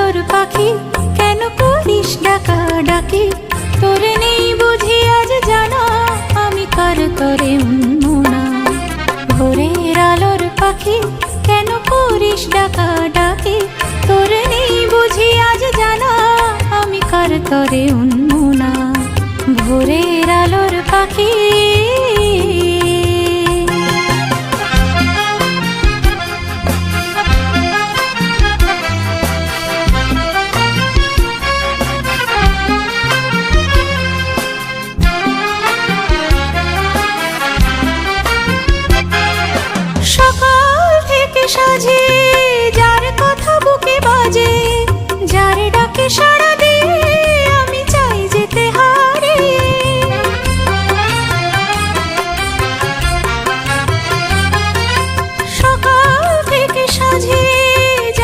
আলোর পাখি কেন করিস ডাকা ডাকি? তোরে নেই বুঝি আজ জানা আমি কার তরে উন্মনা। ভোরের আলোর পাখি কেন করিস ডাকা ডাকি?